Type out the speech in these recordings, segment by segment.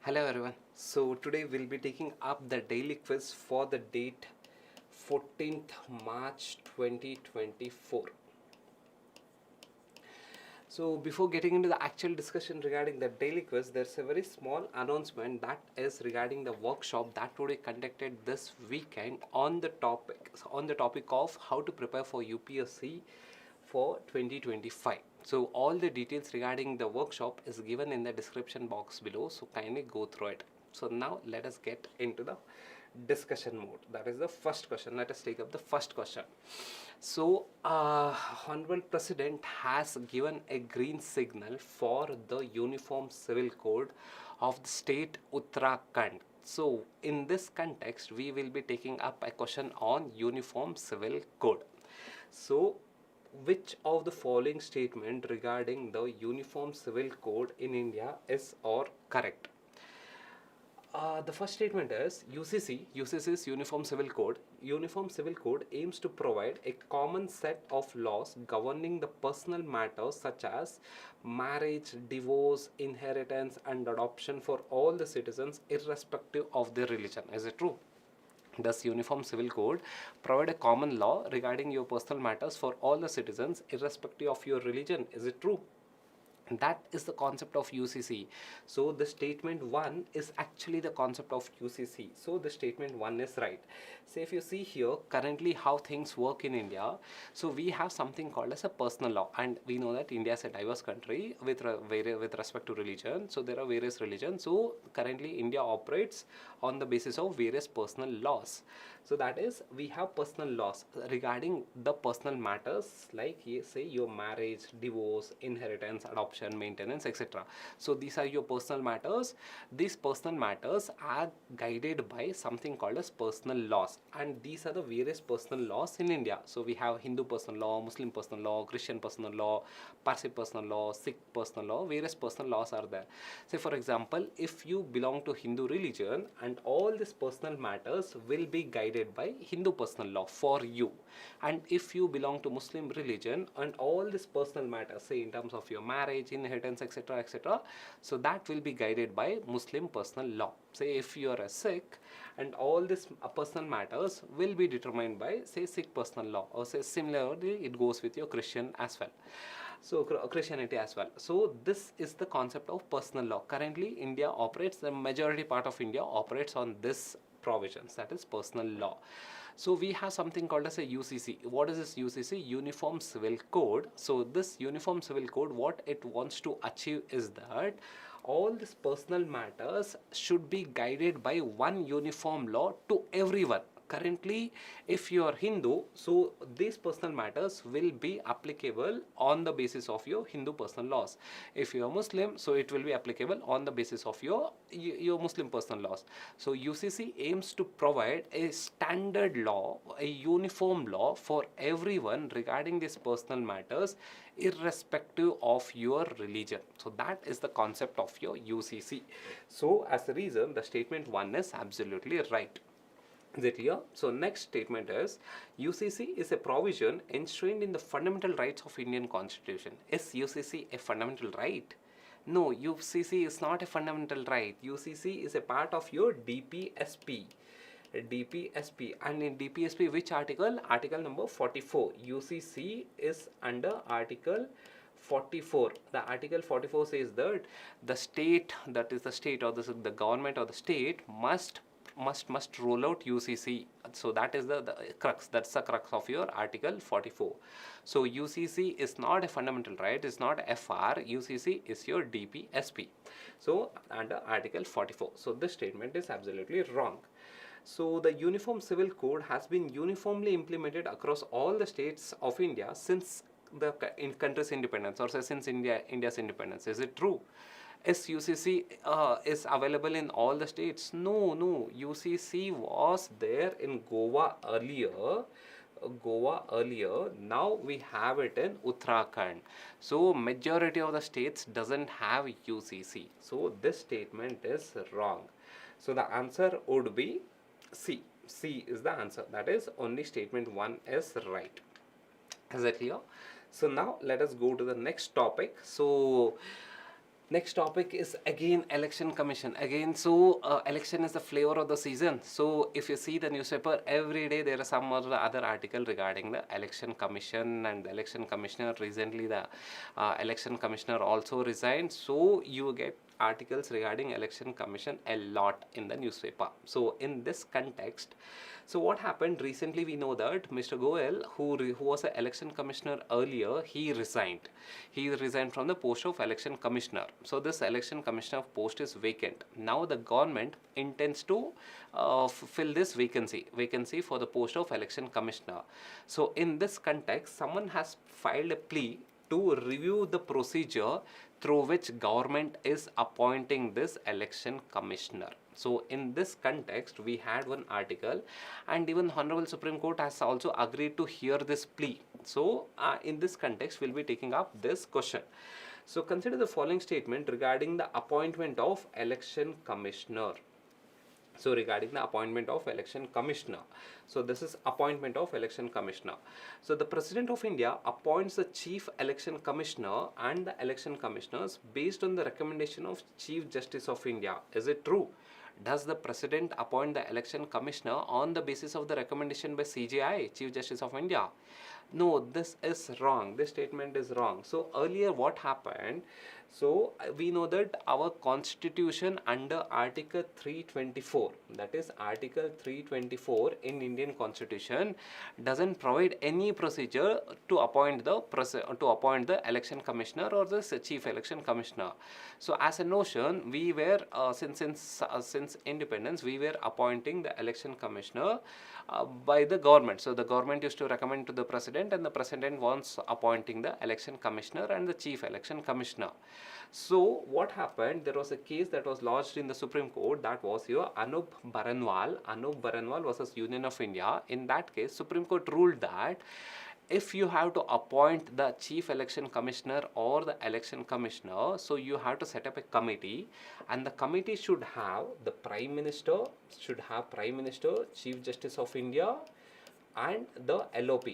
Hello everyone. So today we'll be taking up the daily quiz for the date 14th March 2024. So before getting into the actual discussion regarding the daily quiz, there's a very small announcement that is regarding the workshop that would be conducted this weekend on the topic of how to prepare for UPSC for 2025. So all the details regarding the workshop is given in the description box below, so kindly go through it. So now let us get into the discussion mode. That is the first question. Let us take up the first question. So Honorable President has given a green signal for the Uniform Civil Code of the state Uttarakhand. So in this context we will be taking up a question on Uniform Civil Code. So which of the following statement regarding the Uniform Civil Code in India is or correct? The first statement is UCC is Uniform Civil Code. Uniform Civil Code aims to provide a common set of laws governing the personal matters such as marriage, divorce, inheritance and adoption for all the citizens irrespective of their religion. Is it true? Does Uniform Civil Code provide a common law regarding your personal matters for all the citizens irrespective of your religion? Is it true? That is the concept of UCC. So the statement 1 is actually the concept of UCC. So the statement 1 is right. So if you see here currently how things work in India, so we have something called as a personal law, and we know that India is a diverse country with respect to religion. So there are various religions. So currently India operates on the basis of various personal laws. So that is, we have personal laws regarding the personal matters like say your marriage, divorce, inheritance, adoption, maintenance, etc. So these are your personal matters. These personal matters are guided by something called as personal laws, and these are the various personal laws in India. So we have Hindu personal law, Muslim personal law, Christian personal law, Parsi personal law, Sikh personal law. Various personal laws are there. Say for example, if you belong to Hindu religion, and all these personal matters will be guided by Hindu personal law for you, and if you belong to Muslim religion, and all these personal matters, say in terms of your marriage, inheritance, etc., etc., so that will be guided by Muslim personal law. Say if you are a Sikh, and all these personal matters will be determined by say Sikh personal law, or say similarly it goes with your Christian as well. So Christianity as well. So this is the concept of personal law. Currently India operates, the majority part of India operates on this provisions, that is personal law. So we have something called as a UCC. What is this UCC? Uniform Civil Code. So this Uniform Civil Code, what it wants to achieve is that all these personal matters should be guided by one uniform law to everyone. Currently if you are Hindu, so these personal matters will be applicable on the basis of your Hindu personal laws. If you are Muslim, so it will be applicable on the basis of your Muslim personal laws. So UCC aims to provide a standard law, a uniform law for everyone regarding these personal matters irrespective of your religion. So that is the concept of your UCC. So as a reason, the statement 1 is absolutely right. Is it clear? So next statement is UCC is a provision enshrined in the fundamental rights of Indian Constitution. Is UCC a fundamental right? No, UCC is not a fundamental right. UCC is a part of your DPSP. DPSP, and in DPSP which article? Article number 44. UCC is under article 44. The article 44 says that the state, that is the state or the government or the state must roll out UCC. So that is the crux, that's the crux of your article 44. So UCC is not a fundamental right, it's not FR. UCC is your DPSP, so under article 44. So this statement is absolutely wrong. So the Uniform Civil Code has been uniformly implemented across all the states of India since the country's independence, or say since India's independence. Is it true? Is UCC is available in all the states? No. UCC was there in Goa earlier. Now we have it in Uttarakhand. So majority of the states doesn't have UCC. So this statement is wrong. So the answer would be C. C is the answer. That is, only statement 1 is right. Is that clear? So now let us go to the next topic. So Next topic is again election commission. Again, election is the flavor of the season. So if you see the newspaper every day, there is some or the other article regarding the election commission and the election commissioner. Recently, the election commissioner also resigned. So you get articles regarding election commission a lot in the newspaper. So in this context, so what happened recently, we know that Mr. Goel, who was an election commissioner earlier, he resigned. He resigned from the post of election commissioner. So this election commissioner post is vacant. Now the government intends to fill this vacancy for the post of election commissioner. So in this context, someone has filed a plea to review the procedure through which government is appointing this election commissioner. So in this context, we had one article, and even Honorable Supreme Court has also agreed to hear this plea. So in this context, we'll be taking up this question. So consider the following statement regarding the appointment of election commissioner. So regarding the appointment of election commissioner. So this is appointment of election commissioner. So the President of India appoints the chief election commissioner and the election commissioners based on the recommendation of Chief Justice of India. Is it true? Does the President appoint the election commissioner on the basis of the recommendation by CJI, Chief Justice of India? No, this is wrong. This statement is wrong. So earlier what happened? So we know that our constitution under Article 324, that is Article 324 in Indian Constitution, doesn't provide any procedure to appoint the election commissioner or the chief election commissioner. So as a notion, we were since independence, we were appointing the election commissioner by the government. So the government used to recommend to the president, and the president was appointing the election commissioner and the chief election commissioner. So what happened? There was a case that was lodged in the Supreme Court, that was your Anup Baranwal versus Union of India. In that case, Supreme Court ruled that if you have to appoint the chief election commissioner or the election commissioner, so you have to set up a committee, and the committee should have the prime minister, Chief Justice of India, and the LOP,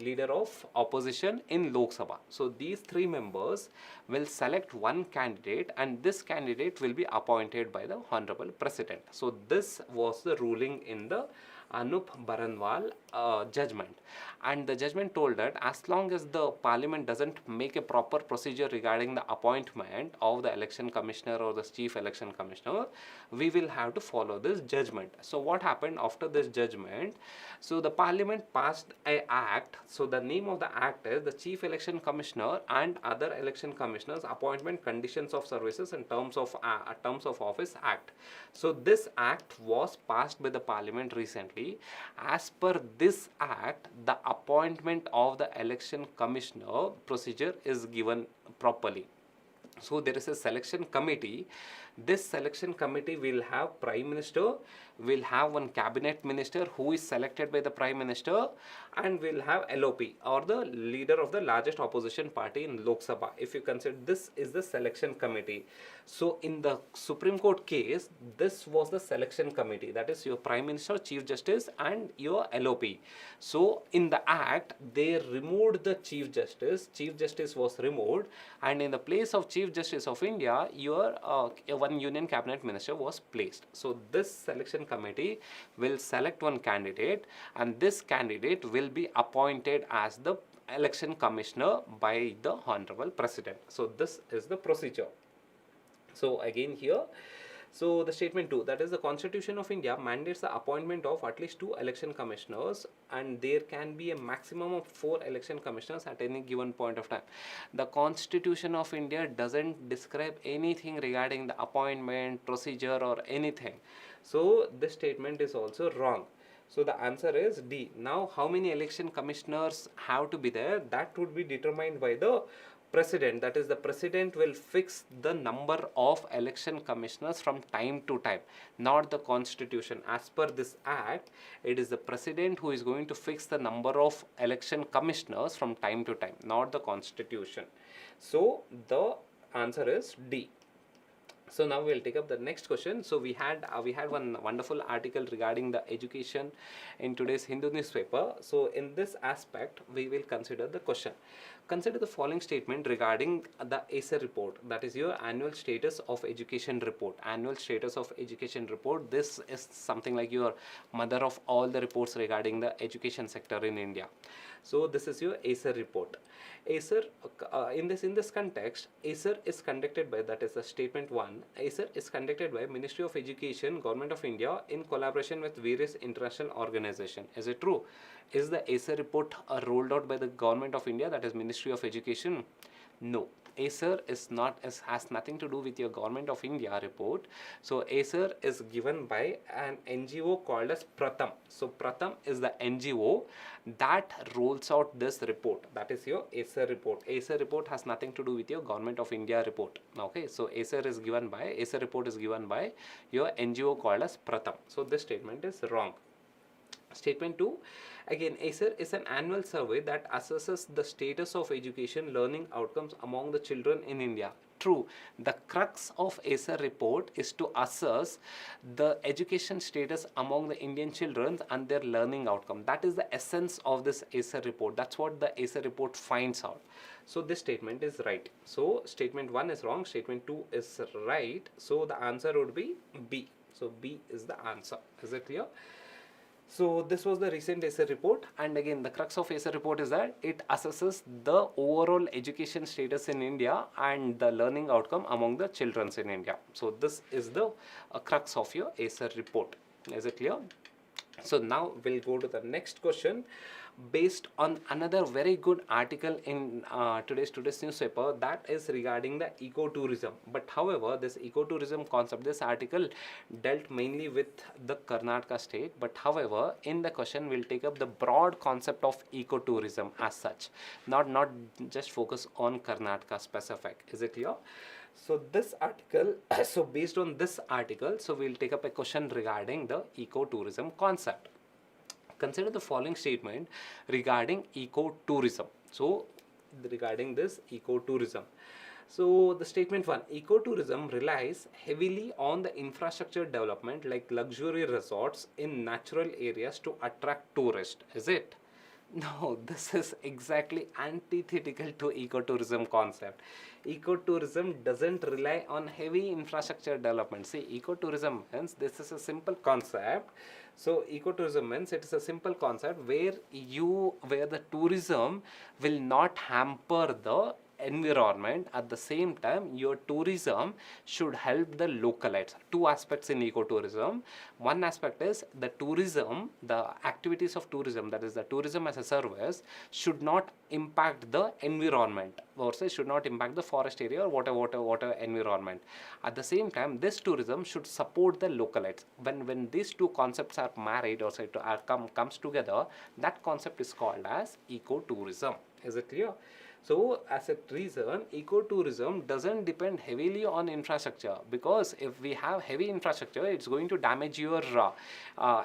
leader of opposition in Lok Sabha. So these three members will select one candidate, and this candidate will be appointed by the Honorable President. So this was the ruling in the Anup Baranwal judgment, and the judgment told that as long as the parliament doesn't make a proper procedure regarding the appointment of the election commissioner or the chief election commissioner, we will have to follow this judgment. So what happened after this judgment? So the parliament passed an act. So the name of the act is the Chief Election Commissioner and Other Election Commissioners Appointment, Conditions of Services and Terms of Office Act. So this act was passed by the parliament recently. As per this act, the appointment of the election commissioner procedure is given properly. So there is a selection committee. This selection committee will have prime minister, will have one cabinet minister who is selected by the prime minister, and will have LOP or the leader of the largest opposition party in Lok Sabha. If you consider, this is the selection committee. So in the Supreme Court case, this was the selection committee, that is your prime minister, chief justice, and your LOP. So in the act, they removed the chief justice was removed, and in the place of Chief Justice of India, your one union cabinet minister was placed. So this selection committee will select one candidate, and this candidate will be appointed as the election commissioner by the Honorable President. So this is the procedure. So again here, so the statement 2, that is the Constitution of India mandates the appointment of at least 2 election commissioners, and there can be a maximum of 4 election commissioners at any given point of time. The Constitution of India doesn't describe anything regarding the appointment procedure or anything. So this statement is also wrong. So the answer is D. Now how many election commissioners have to be there? That would be determined by the president. That is, the president will fix the number of election commissioners from time to time, not the constitution. As per this act, it is the president who is going to fix the number of election commissioners from time to time, not the constitution. So the answer is D. So now we'll take up the next question. So we had one wonderful article regarding the education in today's Hindu newspaper. So in this aspect, we will consider the question. Consider the following statement regarding the ASER report. That is your annual status of education report. Annual status of education report. This is something like your mother of all the reports regarding the education sector in India. So this is your ASER report. ASER, in this context, ASER is conducted by, that is the statement 1, ASER is conducted by Ministry of Education, Government of India in collaboration with various international organizations. Is it true? Is the ASER report rolled out by the Government of India, that is Ministry of Education? No. ASER has nothing to do with your Government of India report. So ASER is given by an NGO called as Pratham. So Pratham is the NGO that rolls out this report. That is your ASER report. ASER report has nothing to do with your Government of India report. Okay, so ASER report is given by your NGO called as Pratham. So this statement is wrong. Statement 2, again, ASER is an annual survey that assesses the status of education learning outcomes among the children in India. True, the crux of ASER report is to assess the education status among the Indian children and their learning outcome. That is the essence of this ASER report. That's what the ASER report finds out. So this statement is right. So statement 1 is wrong, statement 2 is right. So the answer would be B. So B is the answer. Is it clear? So this was the recent ASER report, and again the crux of ASER report is that it assesses the overall education status in India and the learning outcome among the children in India. So this is the crux of your ASER report. Is it clear? So now we'll go to the next question based on another very good article in today's newspaper, that is regarding the ecotourism. But however, this ecotourism concept, this article dealt mainly with the Karnataka state, but however in the question we'll take up the broad concept of ecotourism as such, not just focus on Karnataka specific. Is it clear? So this article, so based on this article, so we'll take up a question regarding the ecotourism concept. Consider the following statement regarding ecotourism. So regarding this ecotourism. So the statement 1, ecotourism relies heavily on the infrastructure development like luxury resorts in natural areas to attract tourists. Is it? No, this is exactly antithetical to ecotourism concept. Ecotourism doesn't rely on heavy infrastructure development. See, ecotourism means this is a simple concept. So ecotourism means it is a simple concept where the tourism will not hamper the environment. At the same time, your tourism should help the localites. Two aspects in ecotourism. One aspect is the tourism, the activities of tourism, that is the tourism as a service, should not impact the environment, or say should not impact the forest area or water environment. At the same time, this tourism should support the localites. When these two concepts are married, or say comes together, that concept is called as ecotourism. Is it clear? So as a reason, ecotourism doesn't depend heavily on infrastructure, because if we have heavy infrastructure, it's going to damage your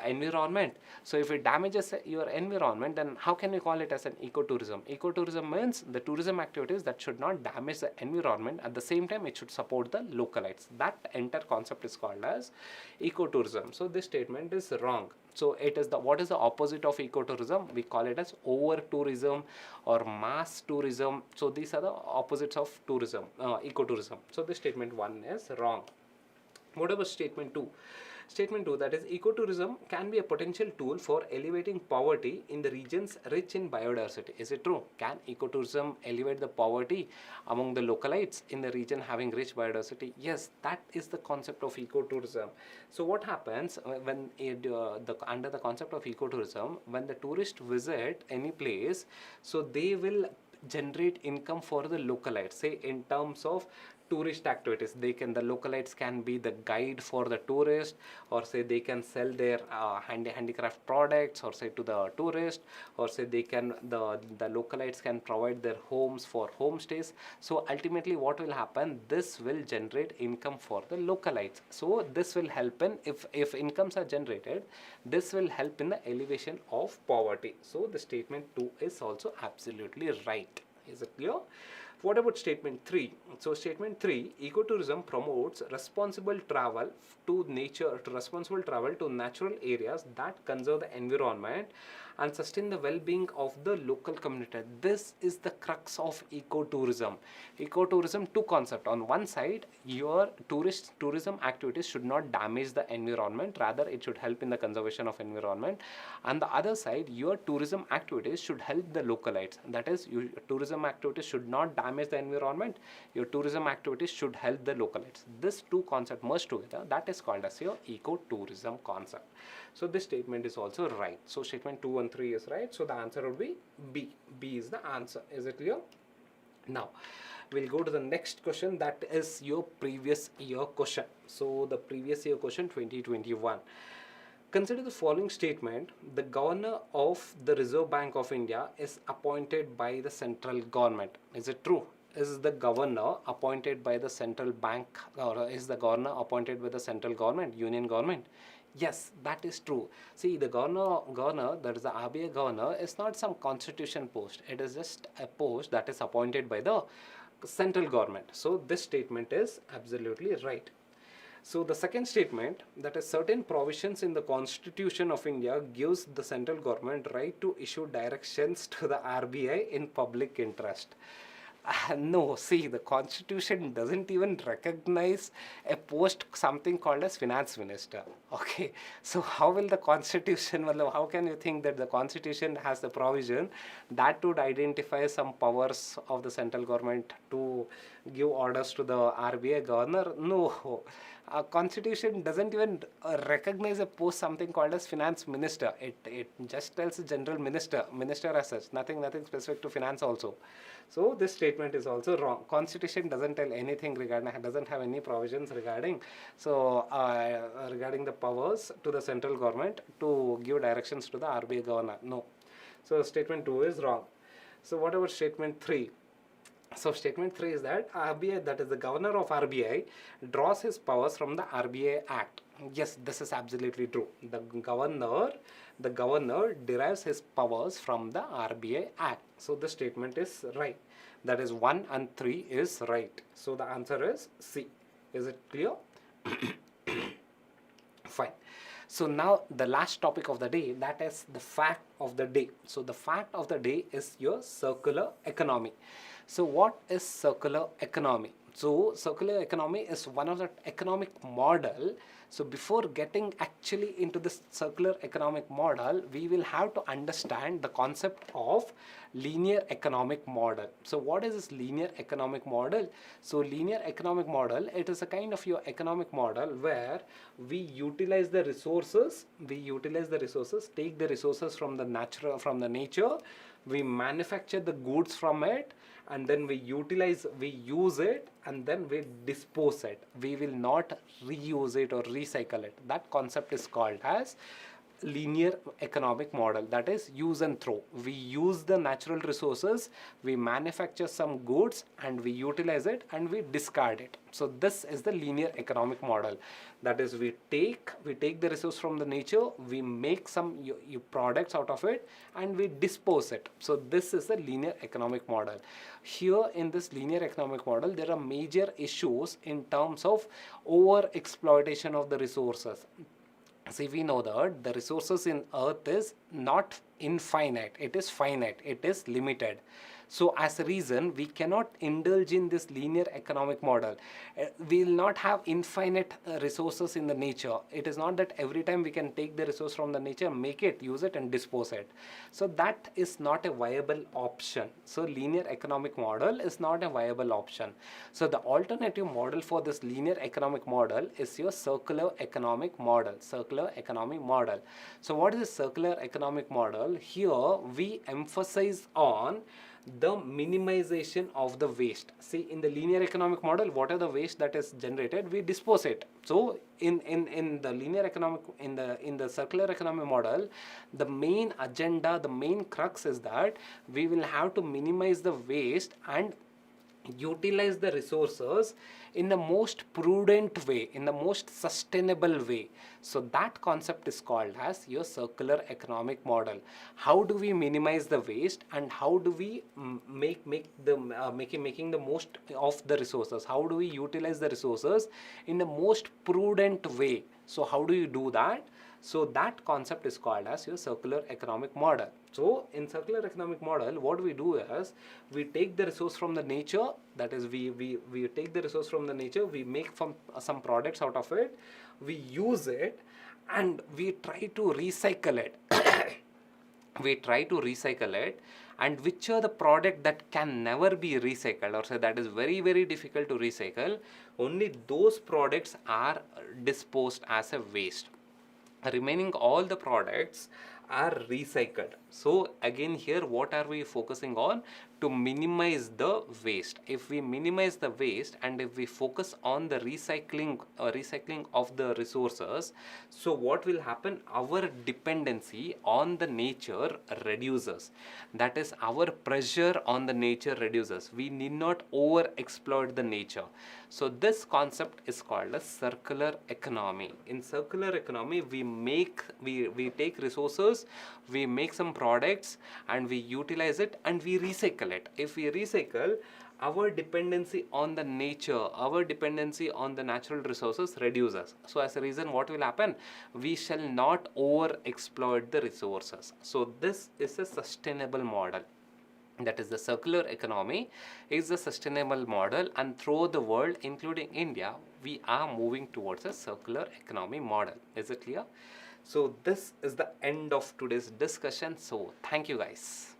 environment. So if it damages your environment, then how can we call it as an ecotourism? Ecotourism means the tourism activities that should not damage the environment. At the same time, it should support the localites. That entire concept is called as ecotourism. So this statement is wrong. So it is what is the opposite of ecotourism? We call it as over tourism or mass tourism. So these are the opposites of tourism, ecotourism. So this statement 1 is wrong. What about statement 2? Statement 2, that is ecotourism can be a potential tool for elevating poverty in the regions rich in biodiversity. Is it true? Can ecotourism elevate the poverty among the localites in the region having rich biodiversity? Yes, that is the concept of ecotourism. So what happens when under the concept of ecotourism, when the tourists visit any place, so they will generate income for the localites, say in terms of tourist activities. The localites can be the guide for the tourist, or say they can sell their handicraft products, or say to the tourist, or say the localites can provide their homes for homestays. So ultimately what will happen, this will generate income for the localites. So this will help in, if incomes are generated, this will help in the elevation of poverty. So the statement 2 is also absolutely right. Is it clear? What about statement 3? So statement 3, ecotourism promotes responsible travel to natural areas that conserve the environment and sustain the well-being of the local community. This is the crux of ecotourism. Ecotourism, two concepts. On one side, your tourism activities should not damage the environment, rather it should help in the conservation of environment. On the other side, your tourism activities should help the localites. That is, your tourism activities should not damage the environment. Your tourism activities should help the localites. This two concepts merged together, that is called as your ecotourism concept. So this statement is also right. So statement 2 and 3 is right. So the answer would be B. B is the answer. Is it clear? Now, we'll go to the next question, that is your previous year question. So the previous year question 2021. Consider the following statement: the governor of the Reserve Bank of India is appointed by the central government. Is it true? Is the governor appointed by the central bank, or is the governor appointed by the central government, union government? Yes, that is true. See, the governor, that is the RBI governor, is not some constitution post. It is just a post that is appointed by the central government. So this statement is absolutely right. So the second statement, that is certain provisions in the Constitution of India gives the central government right to issue directions to the RBI in public interest. No, see, the Constitution doesn't even recognize a post, something called as finance minister. Okay, so how will the Constitution, how can you think that the Constitution has the provision that would identify some powers of the central government to give orders to the RBI governor? No. Constitution doesn't even recognize a post, something called as finance minister. It just tells general minister as such, nothing specific to finance also. So this statement is also wrong. Constitution doesn't tell anything regarding, doesn't have any provisions regarding, so regarding the powers to the central government to give directions to the RBI governor. No. So statement 2 is wrong. So what about statement 3? So statement 3 is that RBI, that is the governor of RBI, draws his powers from the RBI Act. Yes, this is absolutely true. The governor derives his powers from the RBI Act. So the statement is right. That is 1 and 3 is right. So the answer is C. Is it clear? Fine. So now the last topic of the day, that is the fact of the day. So the fact of the day is your circular economy. So what is circular economy? So circular economy is one of the economic model. So before getting actually into this circular economic model, we will have to understand the concept of linear economic model. So what is this linear economic model? So linear economic model, it is a kind of your economic model where we utilize the resources, take the resources from the nature, we manufacture the goods from it, and then we use it, and then we dispose it. We will not reuse it or recycle it. That concept is called as linear economic model, that is use and throw. We use the natural resources, we manufacture some goods, and we utilize it and we discard it. So this is the linear economic model. That is, we take the resource from the nature, we make some products out of it, and we dispose it. So this is the linear economic model. Here in this linear economic model, there are major issues in terms of over exploitation of the resources. See, we know that the resources in earth is not infinite, it is finite, it is limited. So as a reason, we cannot indulge in this linear economic model. We will not have infinite resources in the nature. It is not that every time we can take the resource from the nature, make it, use it and dispose it. So that is not a viable option. So linear economic model is not a viable option. So the alternative model for this linear economic model is your circular economic model. Circular economic model. So what is a circular economic model? Here we emphasize on the minimization of the waste. See, in the linear economic model, what are the waste that is generated? We dispose it. So in the linear economic, in the circular economic model, the main agenda, the main crux is that we will have to minimize the waste and utilize the resources in the most prudent way, in the most sustainable way. So that concept is called as your circular economic model. How do we minimize the waste, and how do we making the most of the resources? How do we utilize the resources in the most prudent way? So how do you do that? So that concept is called as your circular economic model. So in circular economic model, what we do is we take the resource from the nature, that is we take the resource from the nature, we make some products out of it, we use it, and we try to recycle it. We try to recycle it, and which are the product that can never be recycled, or say that is very very difficult to recycle, only those products are disposed as a waste. Remaining all the products are recycled. So again here, what are we focusing on? To minimize the waste. If we minimize the waste, and if we focus on the recycling of the resources, so what will happen? Our dependency on the nature reduces. That is, our pressure on the nature reduces. We need not over exploit the nature. So this concept is called a circular economy. In circular economy, we take resources, we make some products, and we utilize it, and we recycle it. If we recycle, our dependency on the nature, our dependency on the natural resources reduces. So as a reason, what will happen? We shall not over exploit the resources. So this is a sustainable model. That is, the circular economy is a sustainable model, and throughout the world, including India, we are moving towards a circular economy model. Is it clear? So this is the end of today's discussion. So thank you guys.